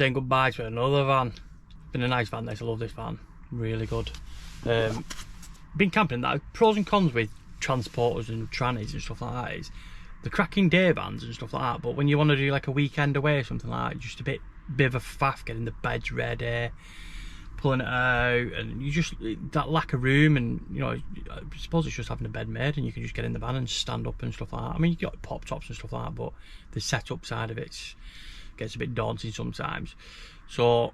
saying goodbye to another van. Been a nice van this, I love this van, really good. Been camping that. Pros and cons with transporters and trannies and stuff like that is the cracking day vans and stuff like that, but when you want to do like a weekend away or something like that, just a bit of a faff getting the beds ready, pulling it out, and you just, that lack of room, and you know, I suppose it's just having a bed made and you can just get in the van and stand up and stuff like that. I mean, you got pop tops and stuff like that, but the setup side of it gets a bit daunting sometimes. So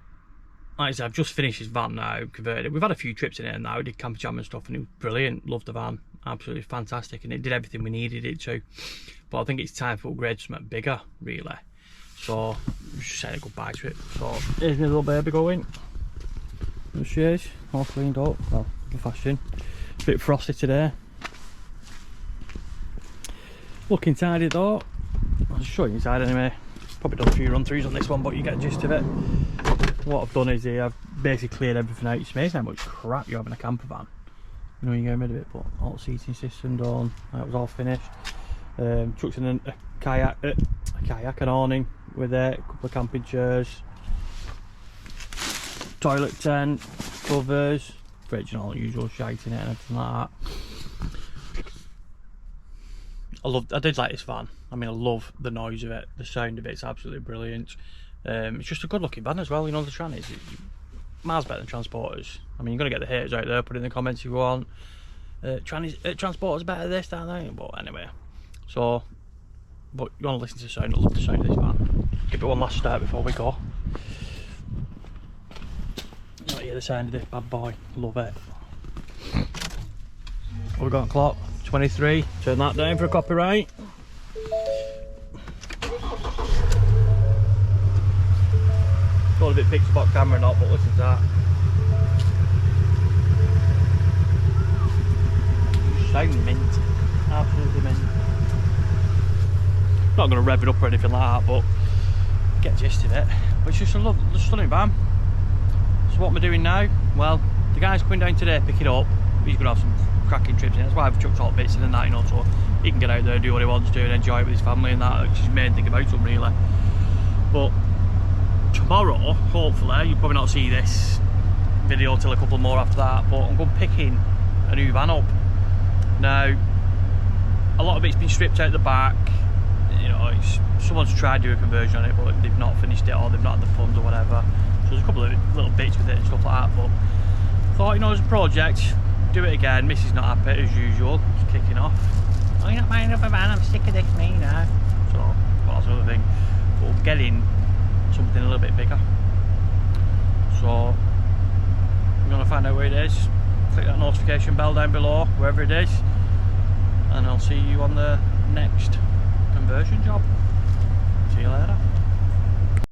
like I said, I've just finished this van now, converted it. We've had a few trips in it now, we did camper jam and stuff, and it was brilliant. Loved the van, absolutely fantastic, and it did everything we needed it to. But I think it's time for upgrade to something bigger, really. So just saying goodbye to it. So here's my little baby going. There she is, all cleaned up. Well, good fashion. It's a bit frosty today. Looking tidy though. I'll just show you inside anyway. Probably done a few run throughs on this one, but you get the gist of it. What I've done is here, I've basically cleared everything out. It's amazing how much crap you have in a camper van. You know, you're getting rid of it, but all the seating system done. That was all finished. Chucked in a kayak, an awning with it, a couple of camping chairs, toilet tent, covers, fridge and all the usual shite in it and everything like that. I did like this van. I mean, I love the noise of it, the sound of it's absolutely brilliant. It's just a good looking van as well, you know, the trannies. Miles better than transporters. I mean, you're going to get the haters out there, put it in the comments if you want. Transporters better than this, don't they? But anyway, so, but you want to listen to the sound, I love the sound of this van. Give it one last start before we go. You want to hear the sound of this bad boy, love it. What we got on clock? 23, turn that down for a copyright. Don't know if it picks up on camera or not, but listen to that. Sound mint, absolutely mint. Not going to rev it up or anything like that, but get the gist of it. But it's just a stunning van. So what am I doing now? Well, the guy's coming down today, pick it up. He's going to have some cracking trips in. That's why I've chucked all bits in and that, you know, so he can get out there, do what he wants to, and enjoy it with his family and that, which is the main thing about him, really. But tomorrow, hopefully, you'll probably not see this video till a couple more after that, but I'm going picking a new van up. Now, a lot of it's been stripped out the back, you know, someone's tried to do a conversion on it, but they've not finished it, or they've not had the funds or whatever. So there's a couple of little bits with it and stuff like that, but I thought, you know, as a project, do it again. Missy's not happy as usual, just kicking off. Oh, you're not buying another van, I'm sick of this, me now. So, well, that's another thing. But we're getting something a little bit bigger. So, we're going to find out where it is. Click that notification bell down below, wherever it is. And I'll see you on the next conversion job. See you later.